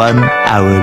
1 hour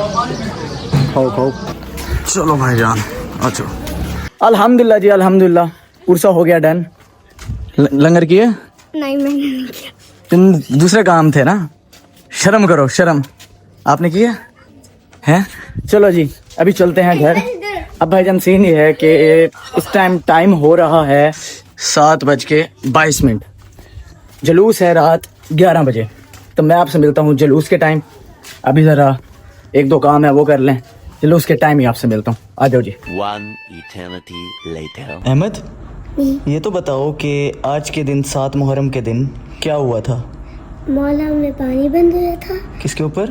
खाओ। चलो भाईजान अच्छा। अल्हम्दुलिल्लाह जी अल्हम्दुलिल्लाह, उर्सा हो गया डन। लंगर किए? नहीं मैंने नहीं किया। तुम दूसरे काम थे ना, शर्म करो शर्म। आपने किया है? चलो जी अभी चलते हैं घर। अब भाईजान सीन ये है कि इस टाइम हो रहा है 7:22। जलूस है रात 11 बजे, तो मैं आपसे मिलता हूँ जलूस के टाइम। अभी ज़रा 1-2 काम है वो कर लें, जलूस के टाइम ही आपसे मिलता हूँ। आ जाओ जी। One eternity later. अहमद ये तो बताओ कि आज के दिन 7 मुहर्रम के दिन क्या हुआ था? मौला में पानी बंद हुआ था। किसके ऊपर?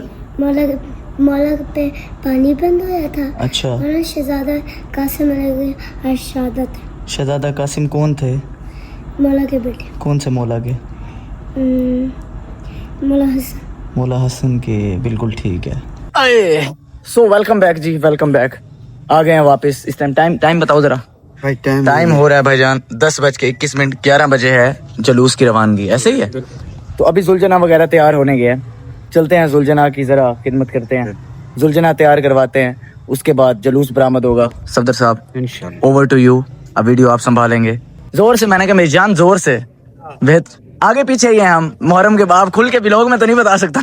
मौला पे पानी बंद हुआ था। अच्छा। और शहजादा कासिम अर्शादत। शहजादा कासिम कौन थे? मौला के बेटे। कौन से मौला के? मौला हसन। मौला हसन के, बिल्कुल ठीक है। सो वेलकम बैक जी, वेलकम बैक। आ गए हैं वापस। इस टाइम बताओ जरा। भाई टाइम हो रहा है भाईजान 10:21। 11 बजे है जलूस की रवानगी, ऐसे ही है। तो अभी जुलजना वगैरह तैयार होने गए हैं, चलते हैं जुलजना की जरा खिदमत करते हैं, जुलजना तैयार करवाते हैं, उसके बाद जलूस बरामद होगा। सफदर साहब इंशाल्लाह ओवर टू यू। अब वीडियो आप संभालेंगे जोर से। मैंने कहा मेरी जान जोर से। आगे पीछे ही हैं हम, मुहर्रम के बाद खुल के ब्लॉग में तो नहीं बता सकता।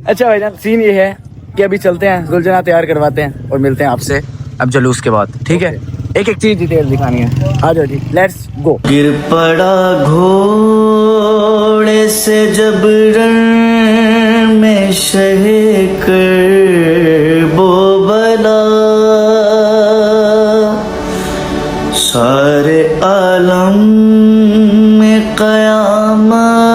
अच्छा भाईजान सीन ये है कि अभी चलते हैं जुलजना तैयार करवाते हैं और मिलते हैं आपसे अब जलूस के बाद, ठीक है? एक चीज डिटेल दिखानी है। आ जाओ जी, लेट्स गो। गिर पड़ा घोड़े से जबरन में शहे कर बोबला, सारे आलम में कयामत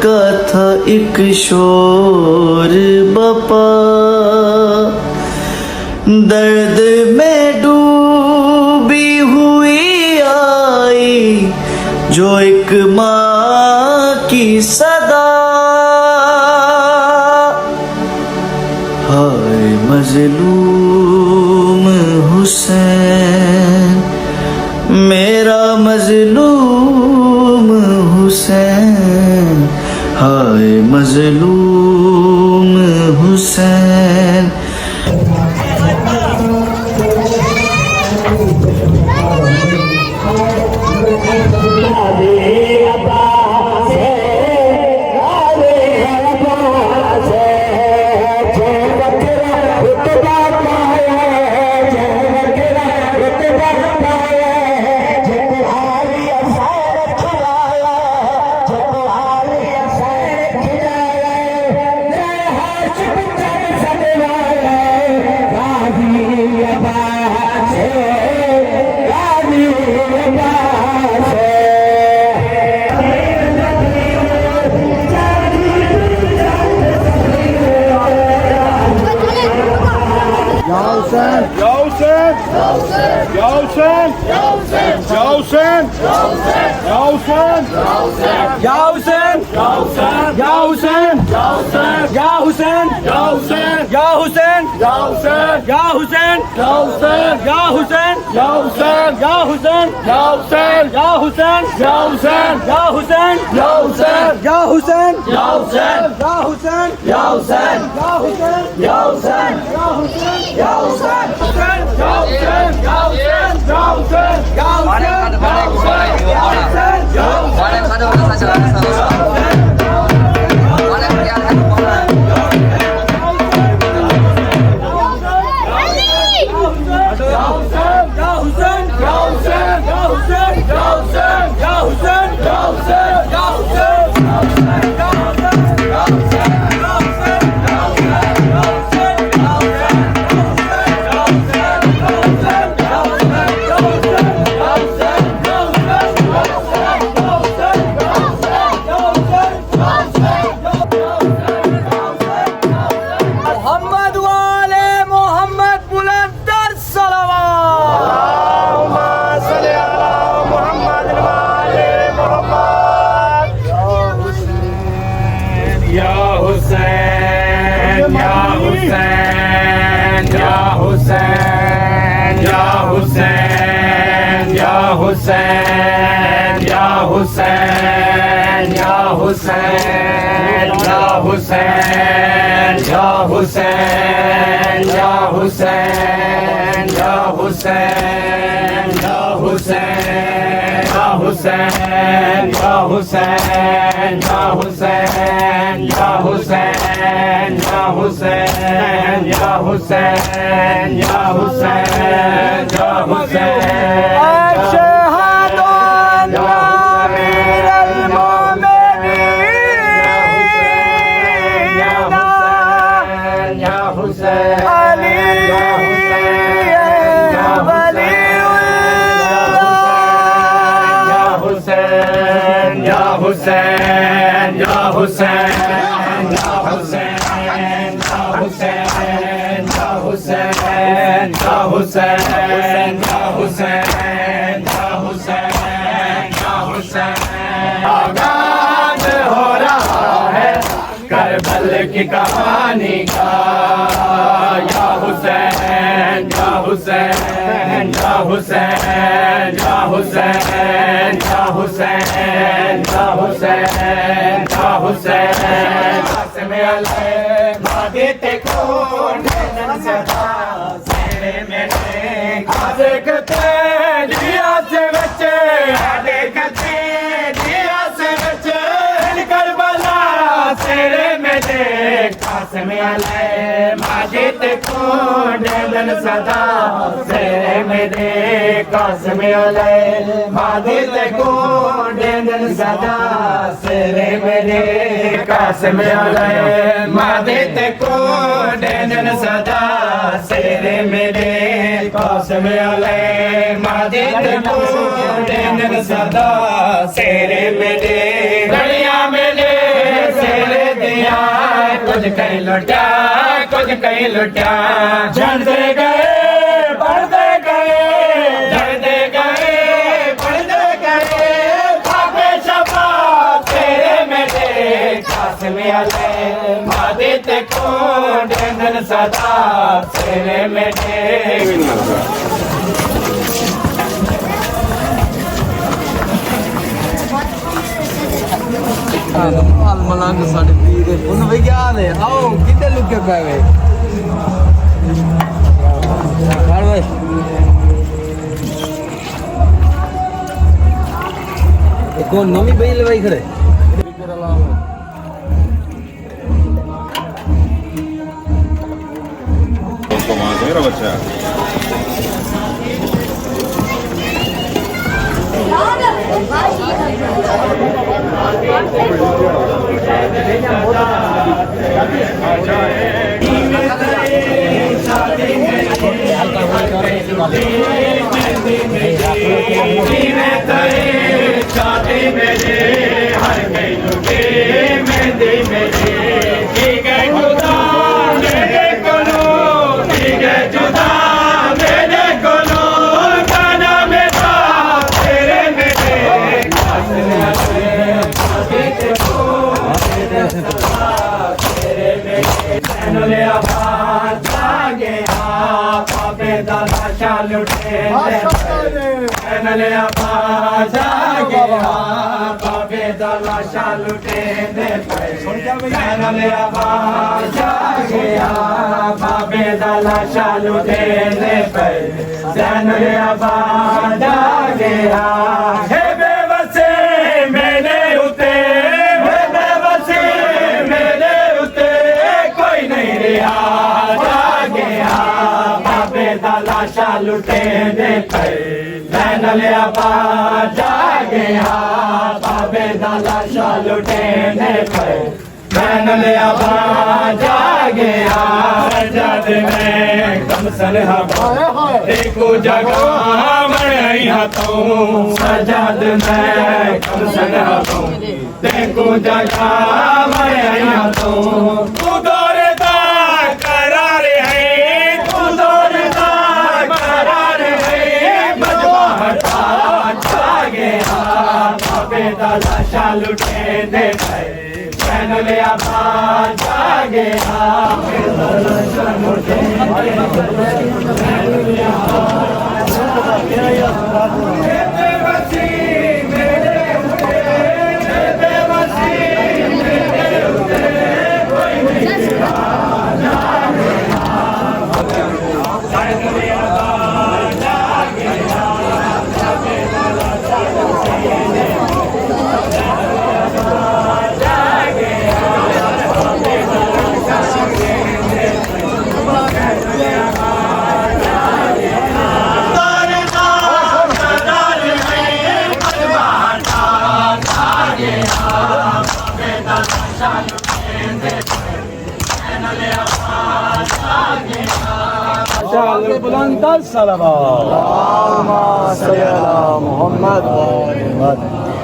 का था एक शोर बपा, दर्द में डूबी हुई आई जो एक माँ की सदा, हाय मजलूम हुसैन, मेरा मजलूम हुसैन, हाय मजलूम हुसैन। हुसैन या हुसैन या हुसैन या हुसैन या हुसैन या हुसैन या हुसैन या हुसैन या हुसैन या हुसैन या हुसैन या हुसैन या हुसैन या हुसैन या हुसैन या हुसैन अशहदु अन्ना अमीरल मोमिनीन या हुसैन अली या वलीउल्लाह या हुसैन या हुसैन या हुसैन या हुसैन या हुसैन या हुसैन या हुसैन या हुसैन या हुसैन या हुसैन आगाज हो रहा है करबल की कहानी का या हुसैन या हुसैन या हुसैन या हुसैन या हुसैन या हुसैन या हुसैन कासिम अली मादिते को नैनन सदा सेरे मेरे काजे कते दिया से बचे आडे कते दिया से बचे करबला सेरे मेरे कासिम अली मादिते को नैनन सदा सेरे मेरे कासिम अली मादिते को नैनन सदा सेरे मेरे कासिम अली मादिते को नैनन सदा सेरे मेरे कासिम अली मादिते को नैनन सदा सेरे मेरे गलियां मेरे सेरे दिया कुछ कहीं लुटा कुछ कहीं लुटा झड़ते गए बढ़ते गए झड़ते गए बढ़ते गए भागे शफा तेरे मेरे कासिम अली मादिते को नैनन सदा सेरे मेरे ਮਲੰਗ ਸਾਡੇ ਪੀਰ ਦੇ ਉਹਨੂੰ ਵੀ ਗਿਆ ਨੇ ਆਓ ਕਿੱਥੇ ਲੁਕੇ ਪਏ ਵੇ ਫੜ ਵੇ ਇੱਕ ਉਹ ਨਵੀਂ ਬਈ ਲਵਾਈ ਖੜੇ मेरा बच्चा लुटे दे पे नैन लिया जागे बाबे दाला शाह लुटे दे पे नैन लिया जागे जद में कमसन हवा देखो जगह मैं हाथों सजाद में कमसन हवा देखो जगह मैं हाथों तू दौड़ता करार है तू दौड़ता करार है मजमा हटा जागे बाबे दाला शाह लुटे दे पे नैन लिया जागे कोई नहीं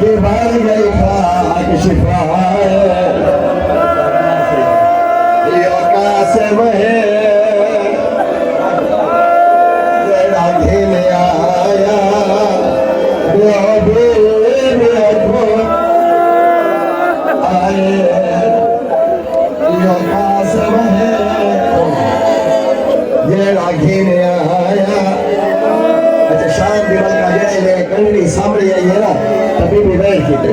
के बाहर गई खाक शिफा ये कासिम है जेड़ा घेन आया आए ये कासिम है जेड़ा घेन आया। अच्छा शाम दिवस का जेड़े कंगड़ी सामने आई है ना तभी भी बैठ की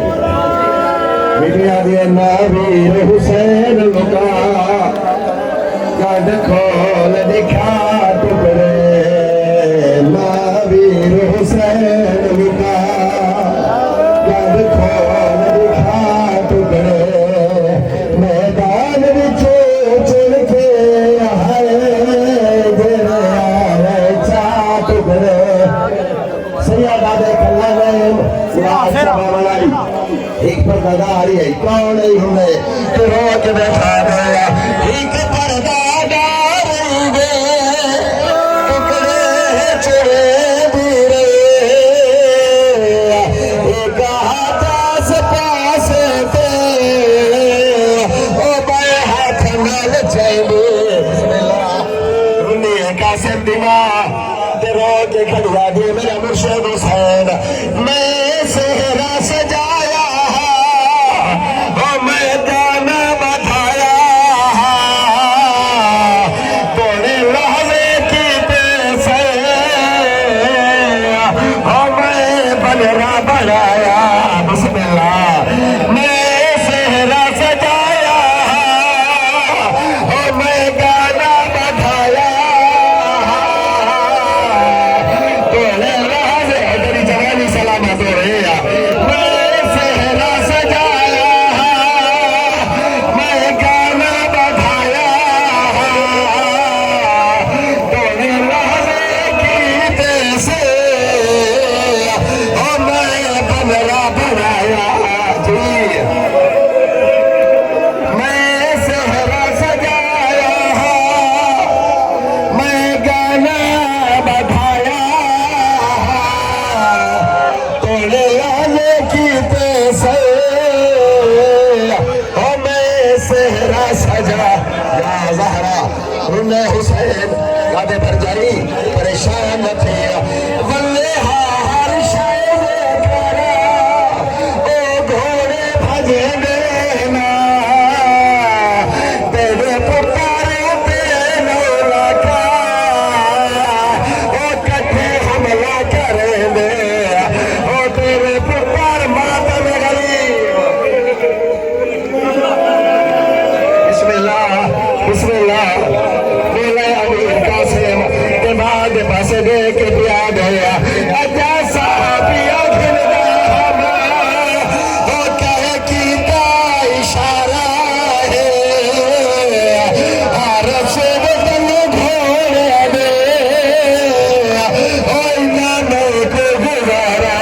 बिटिया दिया नावीर हुसैन लुका कद खोल दिखा टुकड़े नावीर हुसैन लुका कद खोल दिखा टुकड़े मैदान विचो चल के आए जेड़े आए चा टुकड़े सैयदा दे कल्ला गए एक पर्दादारी है कौन नहीं हुए तो रोक बैठा गया एक पर्दादार गे टुकड़े चुरे बुरे एक हाथ पास पे ओ बाएं हाथ नाल चले रुनी का सिंधिमा ते रोक खड़िया दे मेरा मुर्शिद हुसैन मैं सेहरा सजाया हुसैन गादे पर जाई परेशान न थे वल्ले हार शायद करा ओ घोड़े भजे देना तेरे पुकारे पे नौला का ओ कट्ठे हमला करे दे ओ तेरे पुकार मातम गली बिस्मिल्लाह बिस्मिल्लाह पासे दे के पिया गया अजा साहबिया वो कहे की का इशारा है आरब से वतन घोड़े दे ओ ना नहीं को गुजारा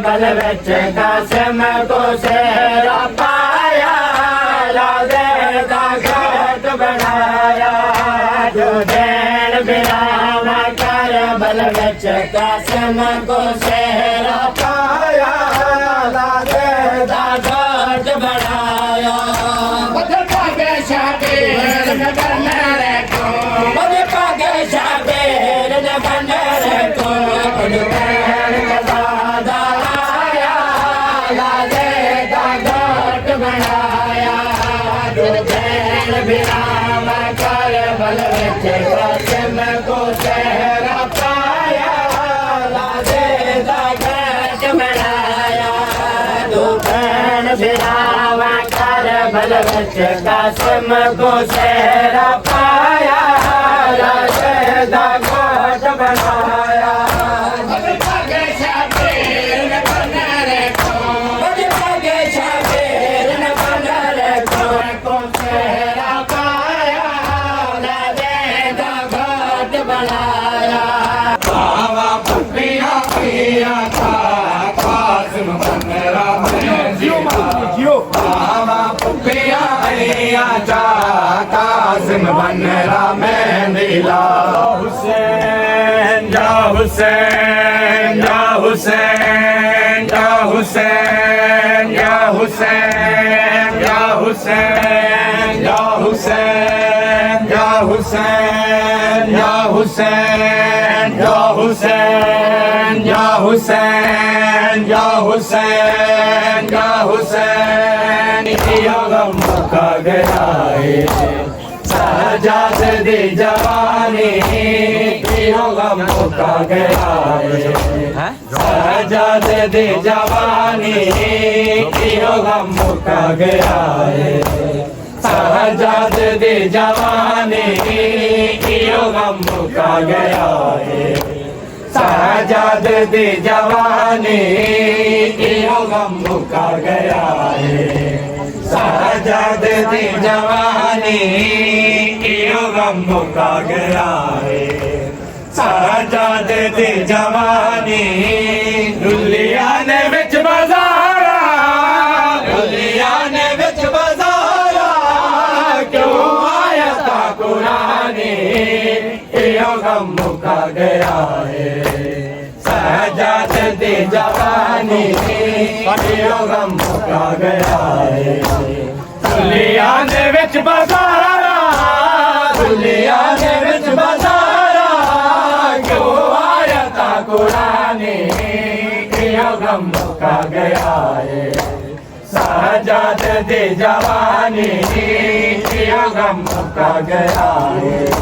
बल बच कासिम को सेरा पाया लादे का घाट बनाया जो देन बिराम कर बल बच कासिम को सेरा पाया लादे का घाट बनाया बदल पागे शाबीर न बनरे को बदल पागे शाबीर न बनरे को बनाया जो जैन बिराम कर बल कासिम को सहरा पाया लादे दा घाट बनाया दो बहन बिरावा कर बल बच कासिम को सहरा पाया लादे दा घाट बनाया कासिम बन राम दिला हुसैन या हुसैन या हुसैन या हुसैन या हुसैन या हुसैन या हुसैन या हुसैन या हुसैन या हुसैन या हुसैन या हुसैन या हुसैन किया गम का गया है सजाद दी जवानी किया गम का गया है सजाद दी जवानी किया गम का गया है सजाद दी जवानी किया गम का गया है सजाद दी जवानी किया गम का गया है सजाद दी जवानी कियो गम का गया है सजाद दी जवानी दुलिया ने विच बाजारा दुलिया ने विच बाजारा क्यों आया था कुरानी कियो गम का गया है सजाद दी जवानी कियो गम का गया है दुलिया ने विच बाजारा दुलिया ने विच बाजारा क्यों आया था कुरानी कियो गम का गया है सजाद दी जवानी कियो गम का गया है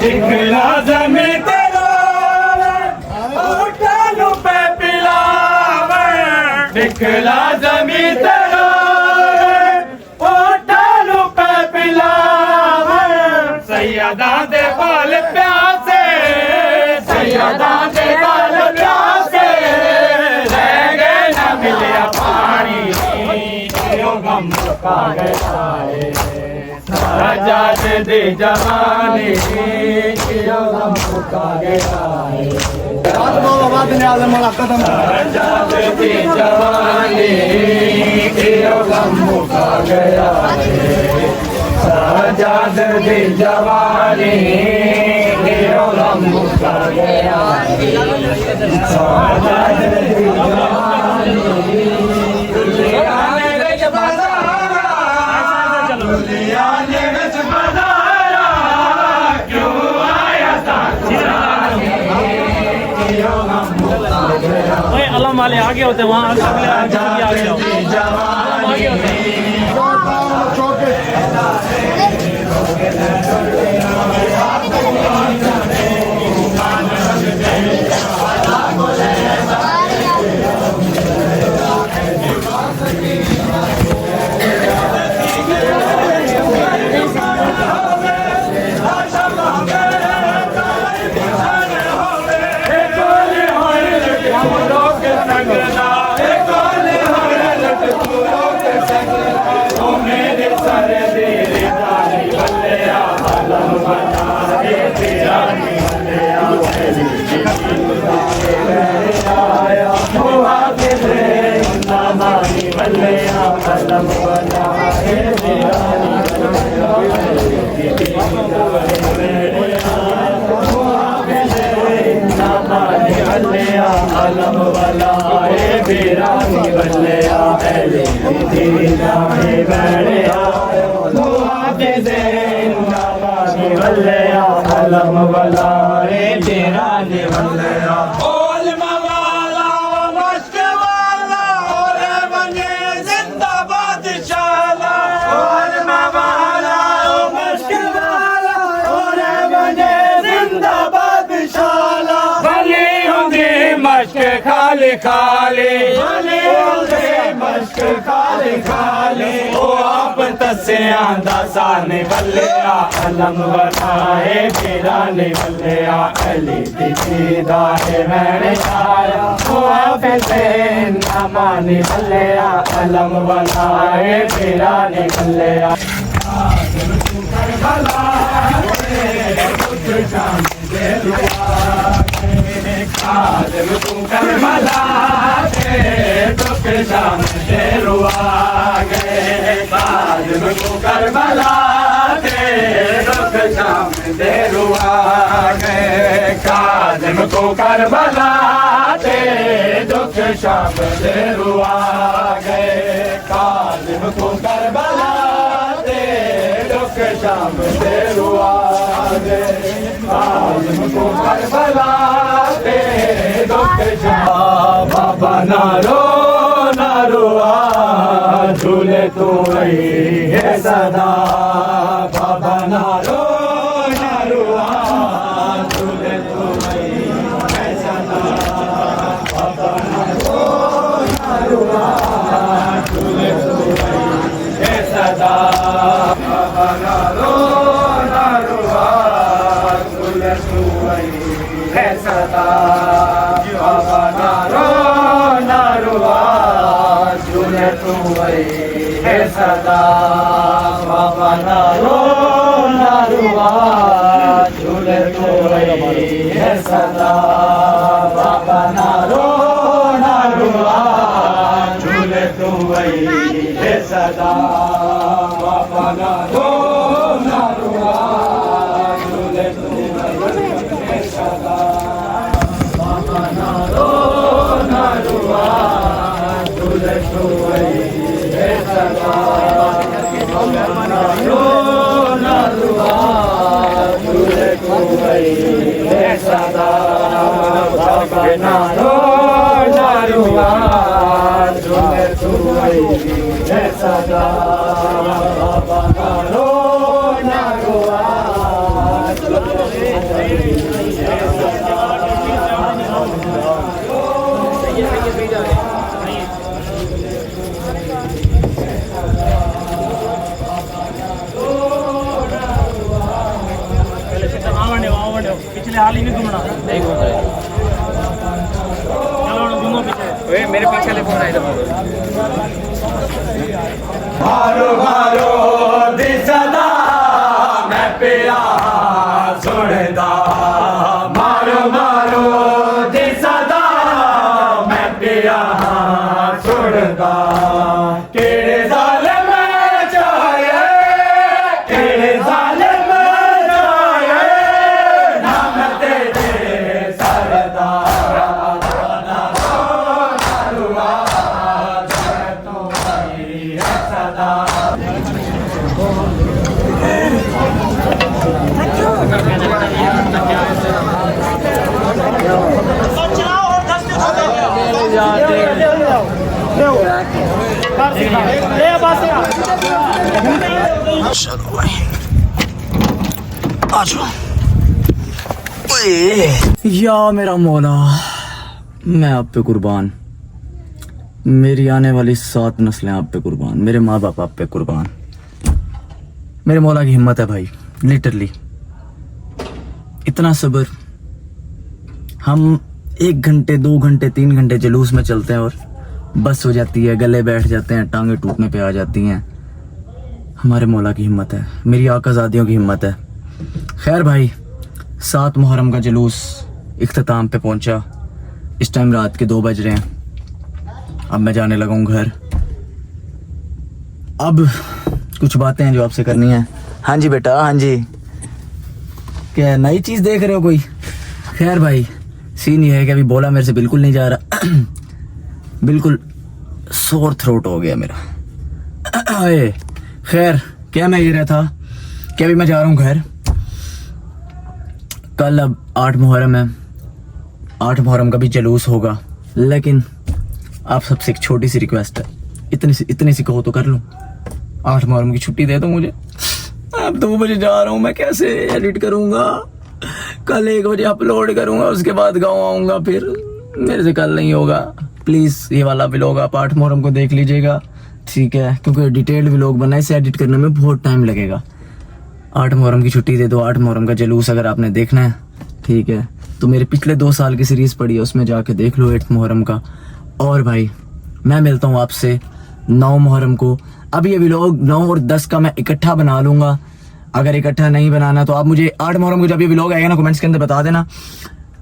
दिखला जमी तेरा उठानु पे पिलावे दिखला जमी तेरा उठानु पे पिलावे सैयदा दे बाल प्यासे सैयदा दे बाल प्यासे रह गए ना मिलिया पानी यो गम का गया है आजाद दी जवानी कियो गम मुका गया है आजाद दी जवानी कियो गम मुका गया है आजाद दी जवानी कियो गम मुका गया है आजाद दी जवानी अलम वाले आगे होते वहाँ अगले आगे होते अलम वाला बेरानी बल्लिया पहले बल्लिया अलम वाला बेरानी बल्लिया खाली खाली मश्क खाली खाली ओ आप तस्या दासाने बल्लिया अलम बनाए बिराने बल्लिया अली दीदा है मैंने आया ओ आप से नमाने बल्लिया अलम बनाए बिराने बल्लिया काज़िम तू करबला के दुख शाम से रुआ गए काज़िम तू करबला के दुख शाम से रुआ गए काज़िम तू करबला के दुख शाम से रुआ गए काज़िम तू करबला के दुख शाम से रुआ गए काज़िम तू करबला बाबा नारो नारुआ झूले तू रही है सदा बाबा नारो नारुआ झूले तू रही है सदा बाबा नारो नारुआ झूले तू रही है सदा बाबा नारो नारुआ झूले तू रही है सदा बाबा नारो नारुआ झूले तू वही है सदा बाबा नारो नारुआ झूले तू वही है सदा बाबा नारो नारुआ झूले तू वही है सदा बाबा नारो नारुआ झूले तू वही है सदा बाबा नारो नारुआ झूले तू वही है सदा बाबा नारो नारुआ झूले तू वही है सदा बाबा नारो नारुआ झूले तू वही है सदा बाबा नारो नारुआ पिछले हाल ही नहीं घूमना नहीं घूम रहे चलो घूमो पीछे मेरे पीछे ले फोन आई मारो मारो दिसदा ਪਿਆ ਸੁਣਦਾ ਮਾਰੋ ਮਾਰੋ ਦੀ ਸਦਾ ਮੈਂ ਪਿਆ ਸੁਣਦਾ ਕਿਹੜੇ ਜ਼ਾਲਮ ਜਾਏ ਕਿਹੜੇ ਜ਼ਾਲਮ ਜਾਏ ਨਾਮ ਤੇਰੇ ਸਰਦਾ या मेरा मौला, मैं आप पे कुर्बान, मेरी आने वाली 7 नस्लें आप पे कुर्बान, मेरे माँ बाप आप पे कुर्बान। मेरे मौला की हिम्मत है भाई, लिटरली इतना सब्र। हम 1 घंटे 2 घंटे 3 घंटे जुलूस में चलते हैं और बस हो जाती है, गले बैठ जाते हैं, टांगे टूटने पे आ जाती हैं। हमारे मौला की हिम्मत है, मेरी आकाज़ादियों की हिम्मत है। खैर भाई, 7 मुहर्रम का जुलूस इख्तिताम पे पहुंचा। इस टाइम रात के 2 बज रहे हैं। अब मैं जाने लगा हूँ घर। अब कुछ बातें हैं जो आपसे करनी है। हाँ जी बेटा, हाँ जी। क्या नई चीज़ देख रहे हो कोई? खैर भाई, सीन ये है कि अभी बोला मेरे से बिल्कुल नहीं जा रहा। बिल्कुल सोर थ्रोट हो गया मेरा। खैर, क्या मैं ये रहा था कि अभी मैं जा रहा हूँ घर। कल अब 8 मुहर्रम है, 8 मुहर्रम का भी जुलूस होगा, लेकिन आप सबसे एक छोटी सी रिक्वेस्ट है, इतनी सी कहो तो कर लूँ। 8 मुहर्रम की छुट्टी दे दो मुझे। अब 2 बजे जा रहा हूँ, मैं कैसे एडिट करूँगा? कल 1 बजे अपलोड करूँगा, उसके बाद गाँव आऊँगा, फिर मेरे से कल नहीं होगा। प्लीज़ ये वाला व्लॉग आप 8 मुहर्रम को देख लीजिएगा, ठीक है? क्योंकि डिटेल्ड व्लॉग बना, इसे एडिट करने में बहुत टाइम लगेगा। 8 मुहर्रम की छुट्टी दे दो। 8 मुहर्रम का जुलूस अगर आपने देखना है, ठीक है, तो मेरे पिछले 2 साल की सीरीज़ पड़ी है, उसमें जाके देख लो 8 मुहर्रम का। और भाई, मैं मिलता हूँ आपसे 9 मुहर्रम को। अब ये व्लॉग 9 और 10 का मैं इकट्ठा बना लूँगा। अगर इकट्ठा नहीं बनाना तो आप मुझे 8 मुहर्रम को जब ये व्लॉग आएगा ना, कमेंट्स के अंदर बता देना।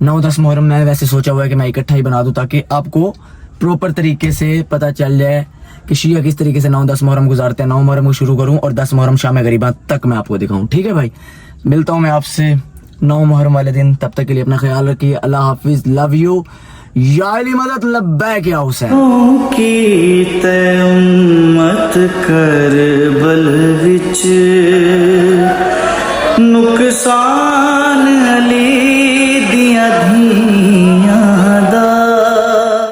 9-10 मुहर्रम मैं वैसे सोचा हुआ है कि मैं इकट्ठा ही बना दूँ, ताकि आपको प्रॉपर तरीके से पता चल जाए कि शिया किस तरीके से 9-10 मुहर्रम गुजारते हैं। 9 मुहर्रम को शुरू करूं और 10 मुहर्रम शाम गरीबा तक मैं आपको दिखाऊं, ठीक है भाई? मिलता हूं मैं आपसे 9 मुहर्रम वाले दिन। तब तक के लिए अपना ख्याल रखिए। अल्लाह हाफिज, लव यू। या अली मदद लब्बैक या हुसैन की तै उम्मत कर बल विच नुक